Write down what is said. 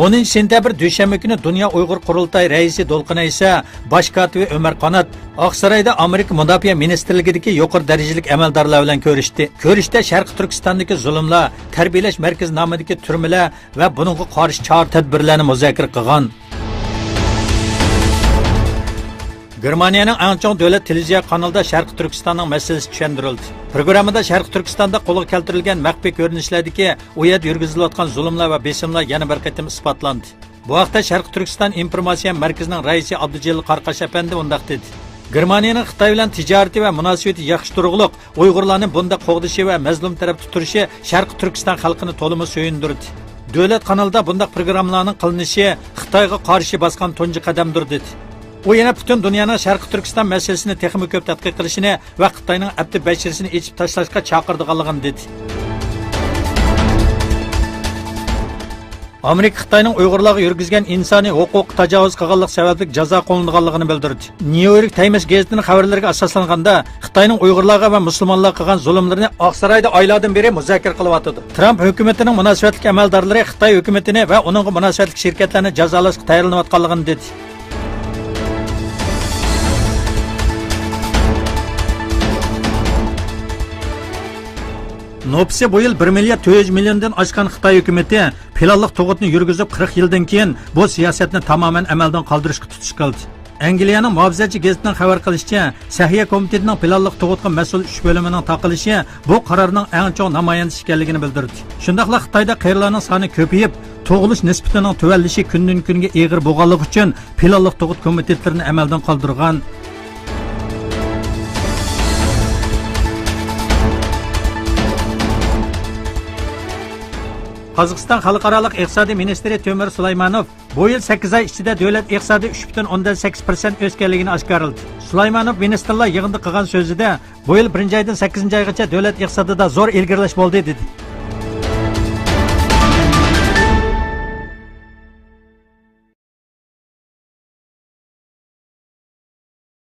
10 sentabr dushanba kuni Dunyo Uyg'ur qurultay raisi Dolqin Aysa, bosh kotibi Ömer Qanat Oqsaroyda Amerika Mudofaa ministrligidagi yuqori darajalik amaldorlar bilan ko'rishdi. Ko'rishda Sharqi Turkistondagi zulmlar, tarbiyalash markazi nomidagi turmalar va buningga qarshi chora-tadbirlarni muzokara qilgan. Germaniyaning eng chong davlat televiziya kanalida Sharqi Turkistonning masalasi tushuntirildi. Programmada Sharqi Turkistonda qo'lga keltirilgan maxfiy ko'rinishlardagi u yerda yurgizilayotgan zulmlar va besimlar yana bir qatim isbotlandi. Bu haqda Sharqi Turkiston informatsiya markazining raisi Abdujalil Qarqash apandi undaq dedi. Germaniyaning Xitoy bilan tijoriy va munosabati yaxshi turug'liq, Uyg'urlarning bunda qo'g'dishi va mazlum tarafda turishi Sharqi Turkiston xalqini to'liq suyundirdi. Davlat kanalida bundaq programmalarning qilinishi Xitoyga qarshi bosgan tunji qadamdir dedi. U yana butun dunyoning Sharqi Turkiston masalasini texnik ko'p tadqiq qilishini va Xitoyning abdi bashirisini ichib tashlashga chaqirdiganligini dedi. Amerika Xitoyning Uyg'urlarga yurgizgan insoniy huquq tajovuz qilganlik sababli jazo qo'llanganligini bildirdi. New York Times gazetining xabarlariga asoslanganda Xitoyning Uyg'urlarga va musulmonlarga qilgan zulmlarini Oqsaroyda oylardan beri muzokara qilyotdi. Trump hukumatining munosabatli amaldorlari Xitoy hukumatini va uning munosabatli shirkatlarni jazolashga tayyorlanayotganligini dedi. Nopsi bu yil 1 milliard 400 milliondan oshgan Xitoy hukumati planliq tug'utni yurgizib 40 yildan keyin bu siyosatni tamoman amaldan qoldirishga tutish qildi. Angliyaning muhofazachi gazetining xabar qilishicha, Sahiya komitetining planliq tug'utga mas'ul 3 bo'limining taqilishi bu qarorning eng chong namoyandasi ekanligini bildirdi. Shundaqla Xitoyda qiyinlarning soni ko'payib, tug'ilish nisbatining tuvallishi kundan kunga og'ir bo'lganligi uchun planliq tug'ut komitetlarini amaldan qoldirgan. Qozog'iston xalqarалық iqtisodiy ministri Temur Sulaymanov bu yil 8 oy ichida davlat iqtisodi 3.8% o'sganligini oshkorladi. Sulaymanov ministrlar yig'inida qilgan so'zida bu yil 1 oydan 8 oygacha davlat iqtisodida zo'r ilgirlash bo'ldi dedi.